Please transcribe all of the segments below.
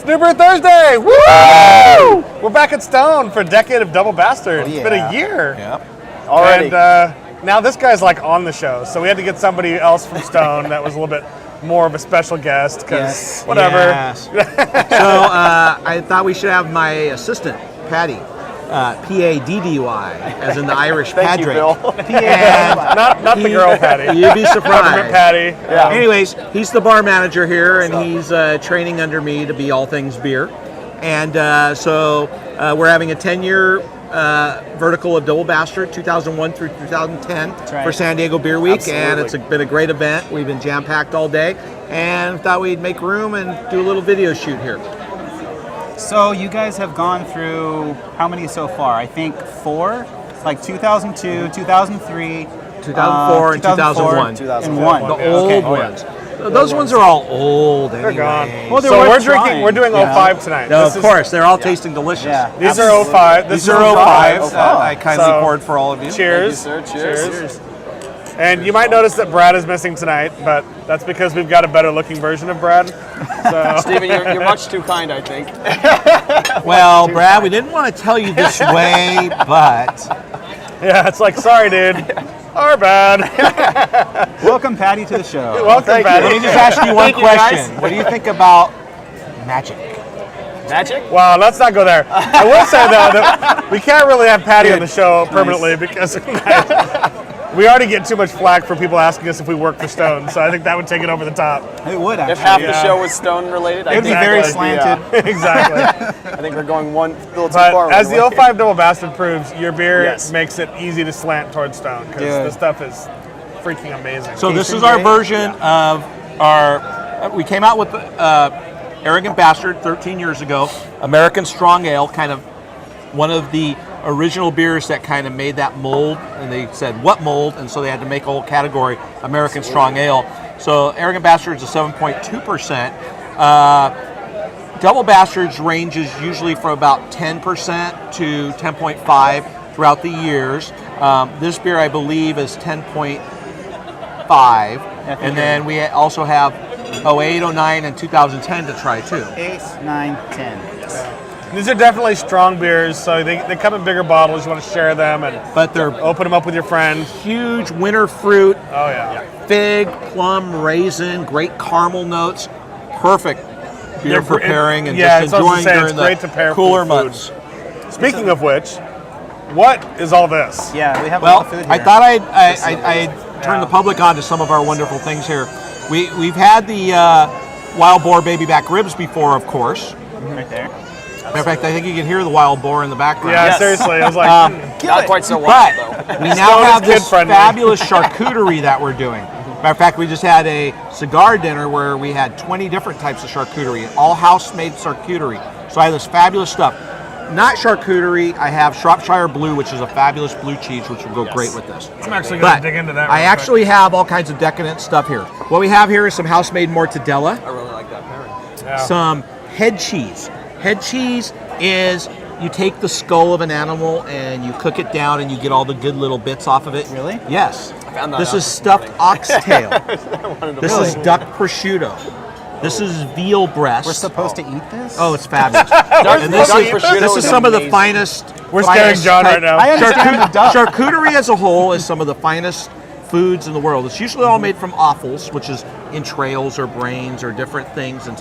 It's New Brew Thursday! Woo! We're back at Stone for a decade of Double Bastard. It's been a year. Yep. Already. And now this guy's like on the show, so we had to get somebody else from Stone that was a little bit more of a special guest, because whatever. Yes. So I thought we should have my assistant, Paddy, P-A-D-D-Y, as in the Irish Thank you, Padre. Bill. not the girl Patty. You'd be surprised. Government Patty. Yeah. Anyways, he's the bar manager here, and he's training under me to be all things beer. And so we're having a 10-year vertical of Double Bastard, 2001 through 2010 for San Diego Beer Week. Absolutely. And it's been a great event. We've been jam-packed all day, and thought we'd make room and do a little video shoot here. So you guys have gone through how many so far? I think 4, like 2002, 2003, 2004 and 2001. 2001. The old ones. Those ones are all old anyway. They're gone. Well, they're so worth we're drinking. trying. We're doing 05 tonight. No, This of is- course, they're all tasting delicious. Yeah. These are 05. This These is are 05. 05. I kindly So, poured for all of you. Cheers. Thank you, sir. Cheers. And you might notice that Brad is missing tonight, but that's because we've got a better looking version of Brad. So Stephen, you're much too kind, I think. Well, Brad, we didn't want to tell you this way, but yeah, it's like, sorry, dude. Our bad. Welcome, Patty, to the show. Welcome, Thank you. Patty. let me just ask you one Thank you, guys. question. What do you think about magic? Magic? Wow, let's not go there. I will say though that we can't really have Patty on the show permanently because we already get too much flack for people asking us if we work for Stone. So I think that would take it over the top. It would actually. If half Yeah. the show was Stone related, I It'd be think very that'd slanted. Exactly. I think we're going one little too But far. as right away. the 05 Double Bastard proves, your beer Yes. makes it easy to slant towards Stone because Dude. this stuff is freaking amazing. So this Tasting is our great. version of our. We came out with Arrogant Bastard 13 years ago. American Strong Ale, kind of one of the original beers that kind of made that mold. And they said, what mold? And so they had to make a whole category, American Strong Ale. So Arrogant Bastard is a 7.2%. Double Bastards ranges usually from about 10% to 10.5 throughout the years. This beer, I believe, is 10.5. And then we also have 08, 09, and 2010 to try too. 8, 9, 10. These are definitely strong beers, so they come in bigger bottles. You want to share them and But they're open them up with your friend. huge winter fruit, Oh yeah. fig, plum, raisin, great caramel notes. Perfect beer They're for gr- pairing and yeah, just that's what I was enjoying gonna say, during it's great to pair the cooler with food. months. Speaking of which, what is all this? Yeah, we have a Well, lot of food here. I thought I'd turn the public on to some of our wonderful things here. We've had the wild boar baby back ribs before, of course. right there. Matter of fact, I think you can hear the wild boar in the background. Yeah, Yes. seriously, I was like, Not quite so wild, But though. we now Stone is have this kid-friendly. fabulous charcuterie that we're doing. Matter of fact, we just had a cigar dinner where we had 20 different types of charcuterie, all house-made charcuterie. So I have this fabulous stuff. Not charcuterie, I have Shropshire Blue, which is a fabulous blue cheese, which will go great with this. I'm actually going But to dig into that. I real quick. actually have all kinds of decadent stuff here. What we have here is some house-made mortadella, I really like that pairing. Yeah. some head cheese. Head cheese is you take the skull of an animal and you cook it down and you get all the good little bits off of it. Really? Yes. found that This out is this stuffed morning. oxtail. Wanted to This really- is duck prosciutto. This is veal breast. We're supposed to eat this? Oh, it's fabulous. Duck- and this duck is, prosciutto this is is some of the amazing. finest. We're scaring finest John type- right now. I understand the duck. Charcuterie as a whole is some of the finest foods in the world. It's usually all made from offals, which is entrails or brains or different things and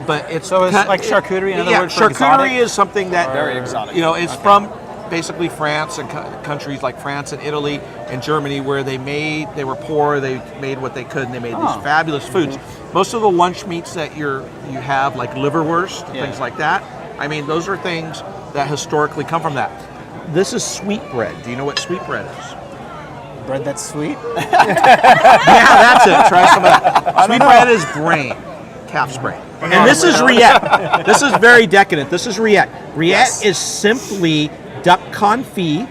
but it's So it's cut- like charcuterie, in other yeah, words, for charcuterie exotic? is something that Very exotic. You know, it's from basically France and countries like France and Italy and Germany where they were poor, they made what they could, and they made these fabulous foods. Most of the lunch meats that you have, like liverwurst, things like that, I mean, those are things that historically come from that. This is sweetbread. Do you know what sweetbread is? Bread that's sweet? Yeah, that's it. Try some of that. Sweetbread is brain, calf's brain. And this is rillette. This is very decadent. This is rillette. Rillette is simply duck confit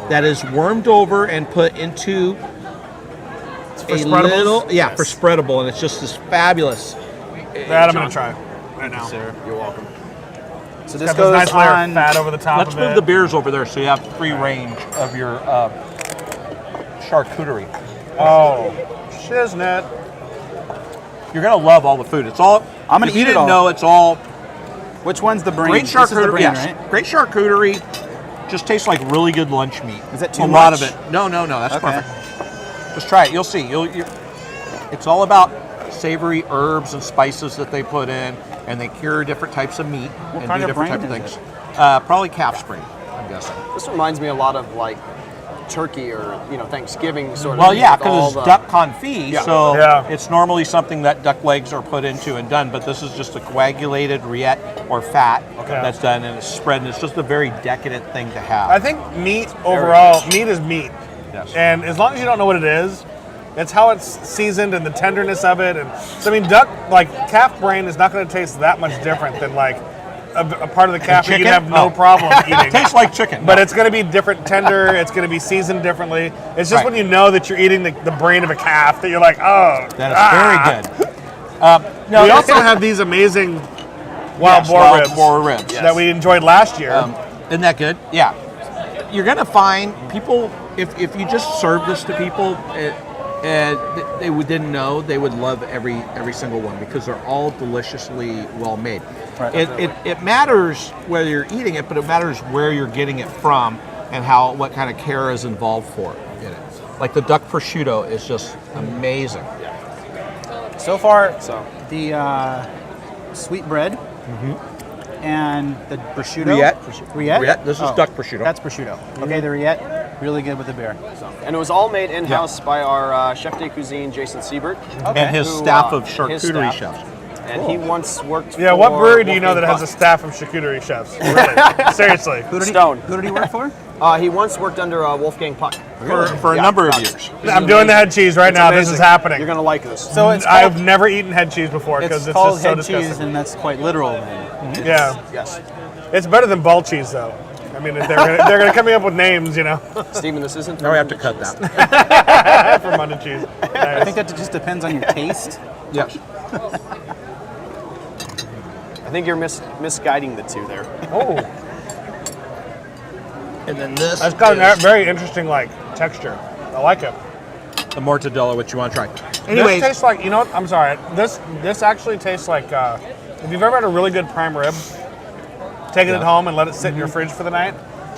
that is wormed over and put into For spreadables? for spreadable, and it's just this fabulous. That I'm going to try right now. You're welcome. So this Got this goes nice layer on. of fat over the top Let's of move it. the beers over there so you have free range of your charcuterie. Oh, shiznit. You're gonna love all the food. It's all. I'm gonna if you eat it didn't all. know, it's all Which one's the brain? Great This is the charcuterie, brain, yes. right? Great charcuterie just tastes like really good lunch meat. Is that too A lot much? of it. No, that's Okay. perfect. Just try it. You'll see. It's all about savory herbs and spices that they put in, and they cure different types of meat and kind do of different brain types of is things. Probably calf's brain, I'm guessing. This reminds me a lot of like turkey or Thanksgiving sort of. Well, yeah, with all because it's the- duck confit, so Yeah. it's normally something that duck legs are put into and done, but this is just a coagulated rillette or fat that's done and it's spread, and it's just a very decadent thing to have. I think meat overall, meat is meat. Yes. And as long as you don't know what it is, it's how it's seasoned and the tenderness of it. And so, I mean, calf brain is not going to taste that much different than like a part of the calf that you'd chicken? have no Oh. problem eating. Tastes like chicken. But it's going to be different tender. It's going to be seasoned differently. It's just Right. when you know that you're eating the brain of a calf that you're like, oh. That is very good. We also have these amazing wild boar ribs Boar ribs. that we enjoyed last year. Isn't that good? Yeah. You're gonna find people if you just serve this to people and they didn't know, they would love every single one because they're all deliciously well made. Right. It matters whether you're eating it, but it matters where you're getting it from and what kind of care is involved for it in it. Like the duck prosciutto is just amazing. So far, So the sweet bread and the prosciutto. Rillette. Rillette? Rillette. This is duck prosciutto. That's prosciutto. Okay, the rillette, really good with the beer. and it was all made in house by our chef de cuisine Jason Siebert. And his Who, staff of his charcuterie staff. chefs. And he once worked. Yeah, for what brewery do you know Wolfgang that has a Puck. staff of charcuterie chefs? Really? Seriously. Stone. Who did he work for? He once worked under Wolfgang Puck. For a number of years. I'm doing the head cheese right now. This is happening. You're gonna like this. So it's I've called, never eaten head cheese before because it's it's called just so head disgusting. cheese, and that's quite literal then. Yeah, Yes, it's better than ball cheese though. I mean, they're gonna come up with names, Stephen, this isn't. Now we have to cut that. fermented cheese. I think that just depends on your taste. Yes. I think you're misguiding the two there. Oh, And then this that's got a is very interesting texture. I like it. the mortadella, which you want to try. This Anyways, tastes like I'm sorry. This actually tastes like if you've ever had a really good prime rib, taking it home and let it sit in your fridge for the night,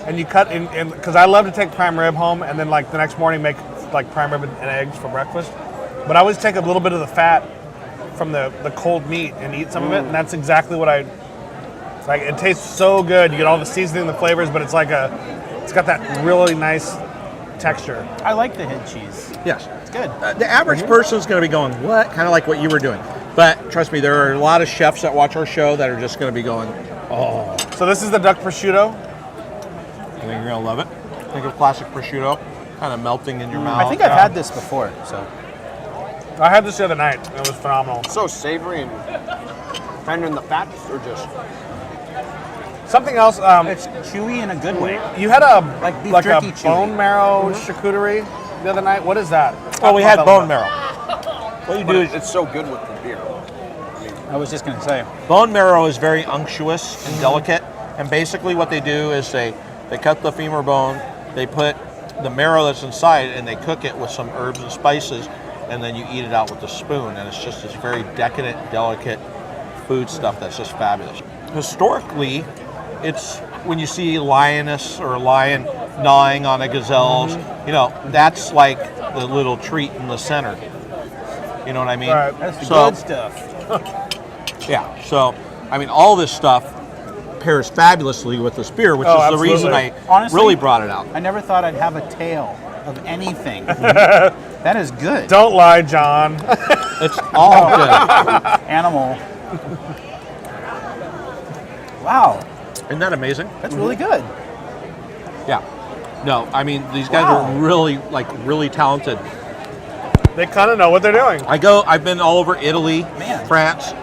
and you cut in because I love to take prime rib home and then the next morning make prime rib and eggs for breakfast. But I always take a little bit of the fat from the cold meat and eat some of it, and that's exactly what I like. It tastes so good. You get all the seasoning, the flavors, but it's got that really nice texture. I like the head cheese. yes. It's good. The average person's going to be going, what? Kind of like what you were doing. But trust me, there are a lot of chefs that watch our show that are just going to be going, oh. So this is the duck prosciutto. I think you're going to love it. Think of classic prosciutto, kind of melting in your mouth. I think I've had this before, so. I had this the other night. It was phenomenal. So savory and tender in the fat, or just Something else. It's chewy in a good way. You had a Like beef a jerky chewy. bone marrow charcuterie the other night. What is that? Oh, we had bone marrow. What you but do is it's so good with the beer. I was just going to say. bone marrow is very unctuous and delicate, and basically what they do is they cut the femur bone, they put the marrow that's inside, and they cook it with some herbs and spices, and then you eat it out with a spoon, and it's just this very decadent, delicate food stuff that's just fabulous. Historically, it's when you see lioness or a lion gnawing on a gazelle's, that's like the little treat in the center. You know what I mean? Right. That's the So- good stuff. Yeah. So, I mean, all this stuff pairs fabulously with this beer, which is the reason I Honestly, really brought it out. I never thought I'd have a tail of anything. That is good. Don't lie, John. It's all good. Animal. Wow, Isn't that amazing? that's really good. Yeah. No, I mean, these guys Wow. are really, really talented. They kind of know what they're doing. I've been all over Italy, Man. France,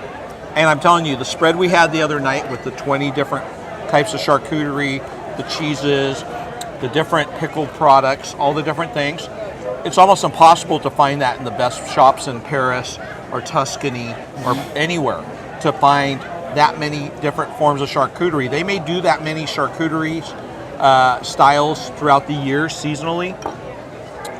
and I'm telling you, the spread we had the other night with the 20 different types of charcuterie, the cheeses, the different pickled products, all the different things, it's almost impossible to find that in the best shops in Paris or Tuscany or anywhere to find that many different forms of charcuterie. They may do that many charcuterie styles throughout the year seasonally,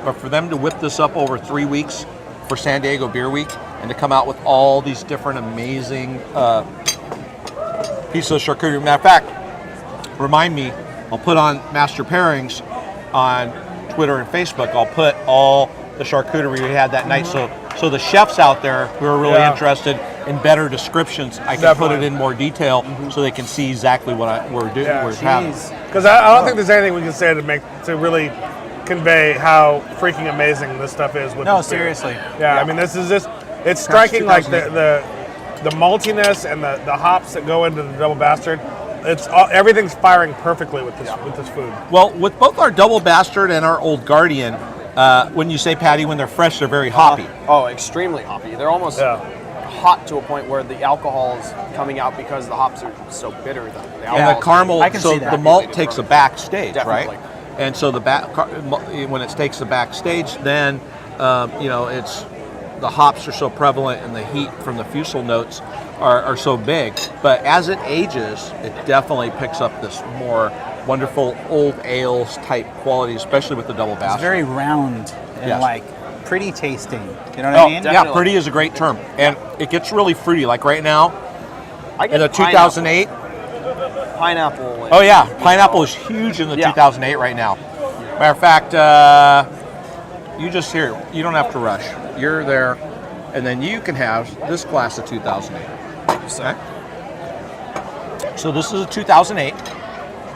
but for them to whip this up over 3 weeks for San Diego Beer Week and to come out with all these different amazing piece of charcuterie. Matter of fact, remind me, I'll put on Master Pairings on Twitter and Facebook. I'll put all the charcuterie we had that night. So the chefs out there who are really interested in better descriptions, I can put it in more detail so they can see exactly what we're doing. Because I don't think there's anything we can say to really convey how freaking amazing this stuff is. With this beer. Seriously. Yeah, I mean, this is just, it's striking like the maltiness and the hops that go into the Double Bastard. Everything's firing perfectly with this food. Well, with both our Double Bastard and our Old Guardian, when you say, Patty, when they're fresh, they're very hoppy. Extremely hoppy. They're almost hot to a point where the alcohol is coming out because the hops are so bitter. And the caramel, I can so see that. the malt takes a backstage, Definitely. right? And so when it takes the backstage, then it's the hops are so prevalent and the heat from the fusel notes are so big. But as it ages, it definitely picks up this more wonderful old ales type quality, especially with the Double Bastard. It's very round and Yes. pretty tasting. You know what I mean? Yeah, pretty is a great term. And it gets really fruity. Like right now, I get in the 2008. pineapple. Oh yeah, pineapple is huge in the 2008 right now. Matter of fact, you just hear. You don't have to rush. You're there, and then you can have this glass of 2008. Okay. So this is a 2008,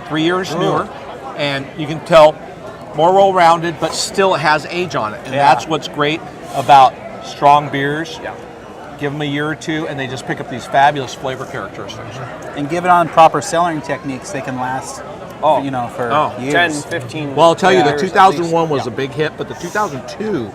3 years newer, and you can tell more roll-rounded, but still it has age on it, and that's what's great about strong beers. Yeah. Give them a year or two, and they just pick up these fabulous flavor characteristics. And given on proper cellaring techniques, they can last, for years. 10, 15. Well, I'll tell you, the years at 2001 least. was a big hit, but the 2002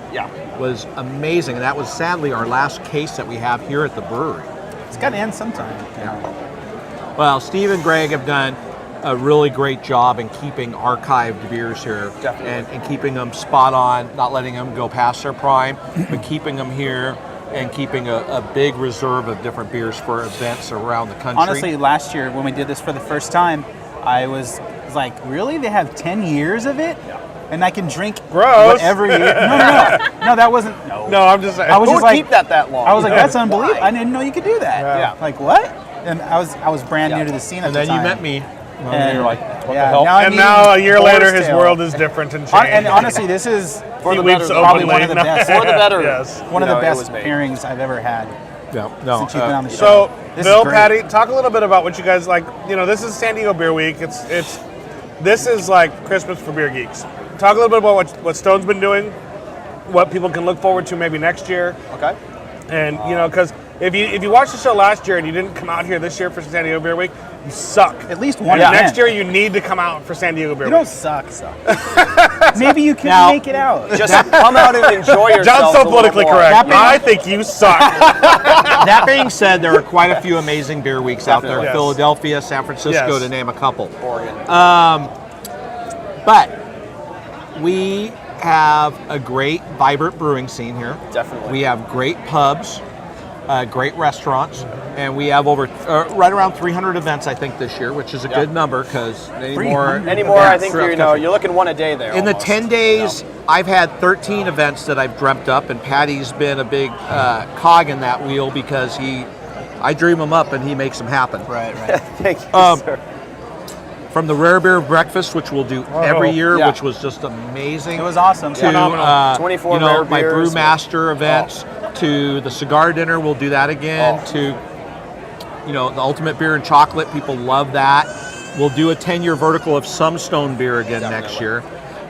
was amazing, and that was sadly our last case that we have here at the brewery. It's got to end sometime. You know. Well, Steve and Greg have done a really great job in keeping archived beers here and keeping them spot on, not letting them go past their prime, but keeping them here and keeping a big reserve of different beers for events around the country. Honestly, last year when we did this for the first time, I was like, really? They have 10 years of it? And I can drink whatever year? No, that wasn't. No, I'm just saying. I was Who just would like, keep that long? I was like, that's Why? unbelievable. I didn't know you could do that. Yeah. Like, what? And I was brand new to the scene at And the then time. you met me. And you're like, what the yeah, hell? now I And need now a year later, his Forest world Ale. is different and changed. And honestly, this is For He the weeps better, probably openly. one of the best. For the better. Yes. one of the it best was made. pairings I've ever had No, since you've been on the show. So, This Bill, is great. Patty, talk a little bit about what you guys like. You know, this is San Diego Beer Week. This is like Christmas for beer geeks. Talk a little bit about what Stone's been doing, what people can look forward to maybe next year, Okay. and because if you watched the show last year and you didn't come out here this year for San Diego Beer Week, you suck. At least one And event. next year you need to come out for San Diego Beer You Week. don't suck. Maybe you can Now- make it out. Just come out and enjoy yourself. John's so politically correct. That I think you suck. That being said, there are quite a few amazing beer weeks out there. Definitely. Yes. Philadelphia, San Francisco, Yes. to name a couple. Oregon. But we have a great, vibrant brewing scene here. Definitely. We have great pubs, great restaurants, and we have over right around 300 events, I think, this year, which is a good number because anymore. 300? Anymore, I events think throughout the you're country. looking one a day there. In the almost. 10 days, I've had 13 events that I've dreamt up, and Patty's been a big cog in that wheel because I dream them up and he makes them happen. Right. Thank you, sir. From the Rare Beer Breakfast, which we'll do every year, Yeah. which was just amazing. It was awesome. To Phenomenal. 24 you know, rare my beers. Brewmaster events, to the cigar dinner, we'll do that again. Oh. To the Ultimate Beer and Chocolate, people love that. We'll do a 10-year vertical of some Stone beer again next year.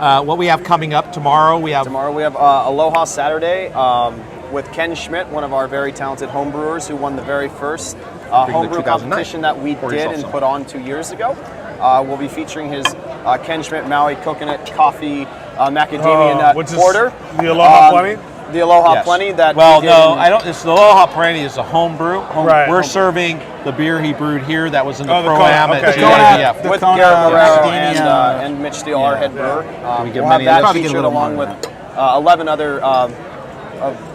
What we have coming up tomorrow, we have Tomorrow we have Aloha Saturday with Ken Schmidt, one of our very talented homebrewers who won the very first homebrew 2009. competition that we Pour did yourself and some. put on 2 years ago. We'll be featuring his Ken Schmidt Maui Coconut Coffee Macadamia Nut which is Porter. the Aloha Plenty? The Aloha Yes. Plenty that Well, we did no, in- I don't. It's the Aloha Plenty is a home brew. Right. We're serving the beer he brewed here that was in the Oh, the Pro-Am Kona, at okay. GABF. The with Kona Garrett Marrero Macadamia. and Mitch Steele, our head brewer. we give We'll have many that of those? Probably get a featured little along more with 11 other of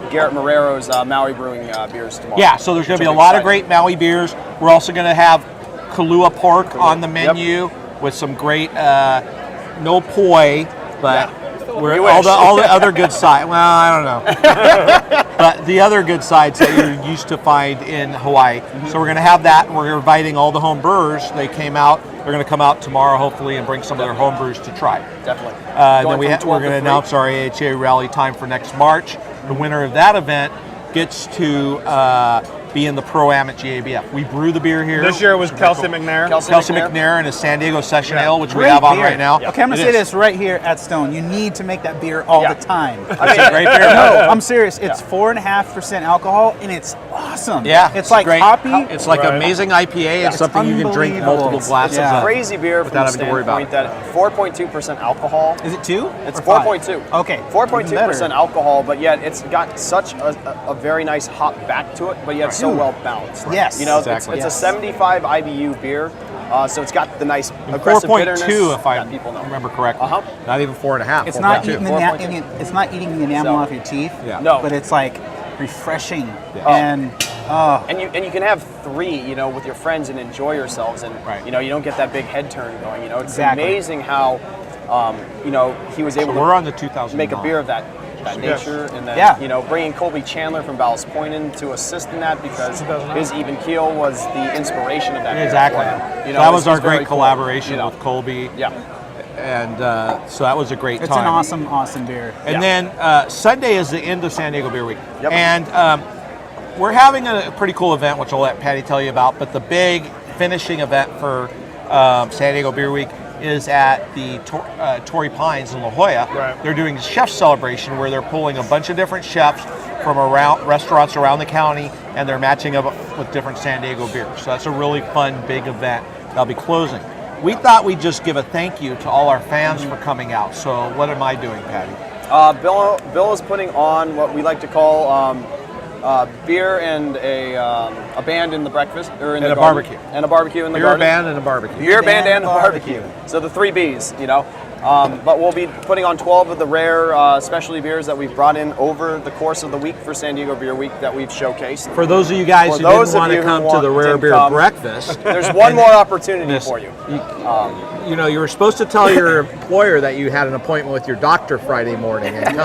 Garrett Marrero's Maui Brewing beers tomorrow. Yeah, so there's going to be a Which I'm lot of excited. great Maui beers. We're also going to have Kahlua pork on the menu with some great no poi, but Where You all wish. the other good sides. Well, I don't know. But the other good sides that you're used to find in Hawaii. So we're going to have that. And we're inviting all the home brewers. They came out. They're going to come out tomorrow, hopefully, and bring some of their home brews to try. Definitely. Then we're going to announce our AHA rally time for next March. The winner of that event gets to be in the Pro-Am at GABF. We brew the beer here. This year it was Kelsey McNair. Kelsey McNair and his San Diego Session Ale, which we Great have on beer. right now. Okay, I'm gonna It say is. this right here at Stone. You need to make that beer all the time. It's a great beer. No, I'm serious. It's 4.5% alcohol, and it's awesome. Yeah, it's like great. hoppy. It's like Right. amazing IPA. It's something you can drink unbelievable. multiple glasses Yeah. of. Crazy beer from Without the having to worry about standpoint that 4.2% alcohol. Is it 2? It's Or 5? 4.2. Okay. 4.2% alcohol, but yet it's got such a very nice hop back to it, but yet so well balanced. Yes. You know, Exactly. it's Yes. a 75 IBU beer, so it's got the nice aggressive bitterness 4.2, if I that people know. remember correctly. Uh-huh. Not even 4.5. It's not 4.2. eating the 4.2. it's not eating the enamel So- off your teeth. Yeah. No. But it's like refreshing Oh. and And you can have 3, you know, with your friends and enjoy yourselves, and Right. you know you don't get that big head turn going. You know, it's Exactly. amazing how, you know, he was able So we're to on the 2009. make a beer of that Yes. nature, and then Yeah. you know bringing Colby Chandler from Ballast Point in to assist in that because 2009. his even keel was the inspiration of that. beer Exactly. for him. You know, that it's- was our it's very great cool, collaboration you know. with Colby. Yeah. And so that was a great it's time. an awesome beer. And Yeah. then Sunday is the end of San Diego Beer Week. Yep. And we're having a pretty cool event, which I'll let Patty tell you about. But the big finishing event for San Diego Beer Week is at the Torrey Pines in La Jolla. Right. They're doing a chef celebration where they're pulling a bunch of different chefs from around restaurants around the county, and they're matching up with different San Diego beers. So that's a really fun, big event that'll be closing. We thought we'd just give a thank you to all our fans for coming out. So what am I doing, Patty? Bill is putting on what we like to call beer and a band in the breakfast or in And the a garden. barbecue. And a barbecue in the Beer garden. band and a barbecue. Beer band and a barbecue. So the 3 Bs, you know. But we'll be putting on 12 of the rare specialty beers that we've brought in over the course of the week for San Diego Beer Week that we've showcased. For those of you guys For who those didn't of want you to who come to the Rare didn't Beer come, Breakfast, There's one more opportunity Yes. for you. you know, you were supposed to tell your employer that you had an appointment with your doctor Friday morning and come.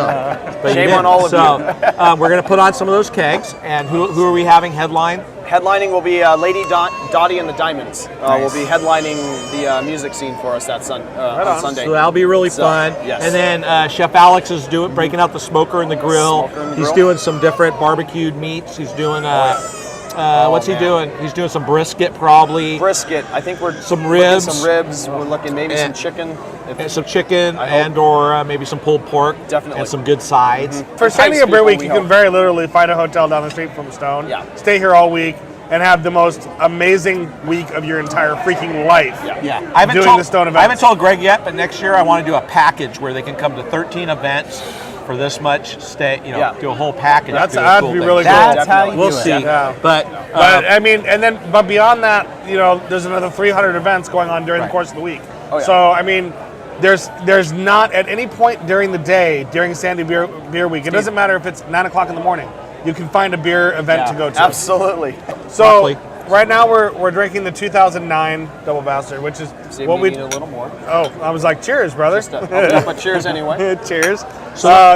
But you Shame didn't. on all of so, you. we're going to put on some of those kegs. And who are we having headline? Headlining will be Lady Dottie and the Diamonds. Will be headlining the music scene for us that on Sunday. So that'll be really So, fun. yes. And then Chef Alex is breaking out the smoker and the grill. Smoker and the He's grill. doing some different barbecued meats. He's doing what's he man. doing? He's doing some brisket probably. Brisket. I think we're Some looking ribs. Some ribs. We're looking maybe some And- chicken. And some chicken I hope. and or maybe some pulled pork. Definitely. And some good sides. For San Diego Entice Beer people, Week, we you can hope. very literally find a hotel down the street from Stone. Yeah. Stay here all week and have the most amazing week of your entire freaking life. Yeah. I haven't Doing told, the Stone I haven't events. told Greg yet, but next year I want to do a package where they can come to 13 events for this much stay. You know, Yeah. do a whole package. That's- do a that'd cool be thing. really cool. That's how you We'll do it. see. Yeah. But But I mean, but beyond that, you know, there's another 300 events going on during Right. the course of the week. Oh, yeah. So I mean, there's not at any point during the day during San Diego Beer Week. It doesn't matter if it's 9 o'clock in the morning. You can find a beer event to go to. Absolutely. So Roughly. right now we're drinking the 2009 Double Bastard, which is See if what we we. need a little more. Oh, I was like, cheers, brother. But cheers anyway. Cheers.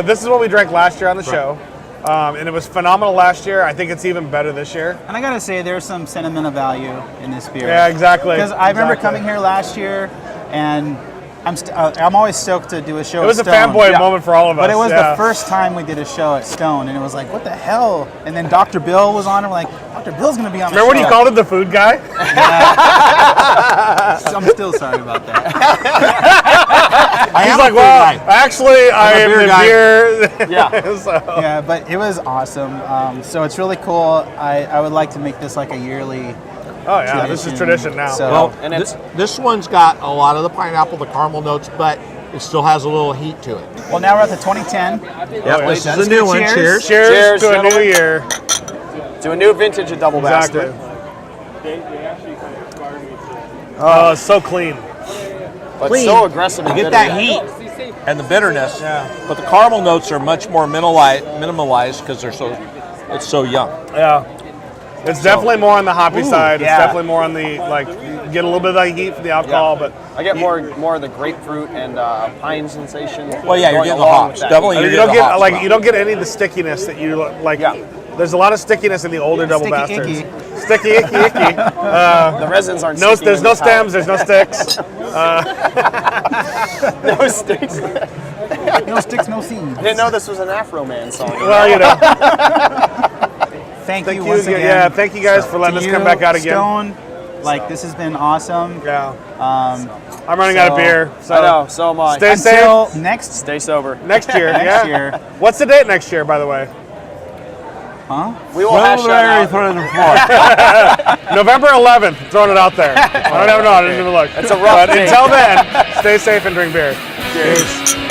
This is what we drank last year on the show. And it was phenomenal last year. I think it's even better this year. And I gotta say, there's some sentimental value in this beer. Yeah, exactly. Because I remember Exactly. coming here last year, and I'm always stoked to do a show. It was a at Stone. fanboy Yeah. moment for all of us. But it was yeah. the first time we did a show at Stone, and it was like, what the hell? And then Dr. Bill was on, and we're like, Dr. Bill's gonna be on the Remember when show. he called it the food guy? I'm still sorry about that. I He's am like, a food well, guy. actually, I a am beer the guy." beer. Yeah. So, Yeah, but it was awesome. So it's really cool. I would like to make this like a yearly. oh yeah, this is tradition now. So- Well, And this one's got a lot of the pineapple, the caramel notes, but it still has a little heat to it. Well, now we're at the 2010. Yep, this is the new one. Cheers. Cheers. Cheers, Cheers, to a new gentlemen. year. to a new vintage of Double Exactly. Bastard. Oh, it's so clean. But Clean. so aggressive. You and get bitter. that heat and the bitterness. Yeah. But the caramel notes are much more minimalized because it's so young. Yeah. It's definitely more on the hoppy side. yeah. It's definitely more on the like you get a little bit of the heat from the alcohol, but I get more of the grapefruit and pine sensation. Well, yeah, you're going getting the along hops. with that. Definitely, you you're don't getting the get hops like well. you don't get any of the stickiness that you like. Yeah. There's a lot of stickiness in the older double Sticky bastards. icky. Sticky icky icky. The resins aren't No, sticking there's in no the palate. stems. There's no sticks. No sticks. No sticks, no seeds. Didn't know this was an Afro Man song. Well, you know. Thank you Thank once you. again. Yeah, thank you guys for letting To us come you, back out again. Stone, like this has been awesome. Yeah. Um, I'm running out of So- beer. So I know, so am I. Stay safe. until next, Stay sober. Next year. next yeah. year, What's the date next year, by the way? huh? We will hash that out. November 11th. Throwing it out there. I don't even know. I didn't even look. It's a rough But date. until then, stay safe and drink beer. Cheers.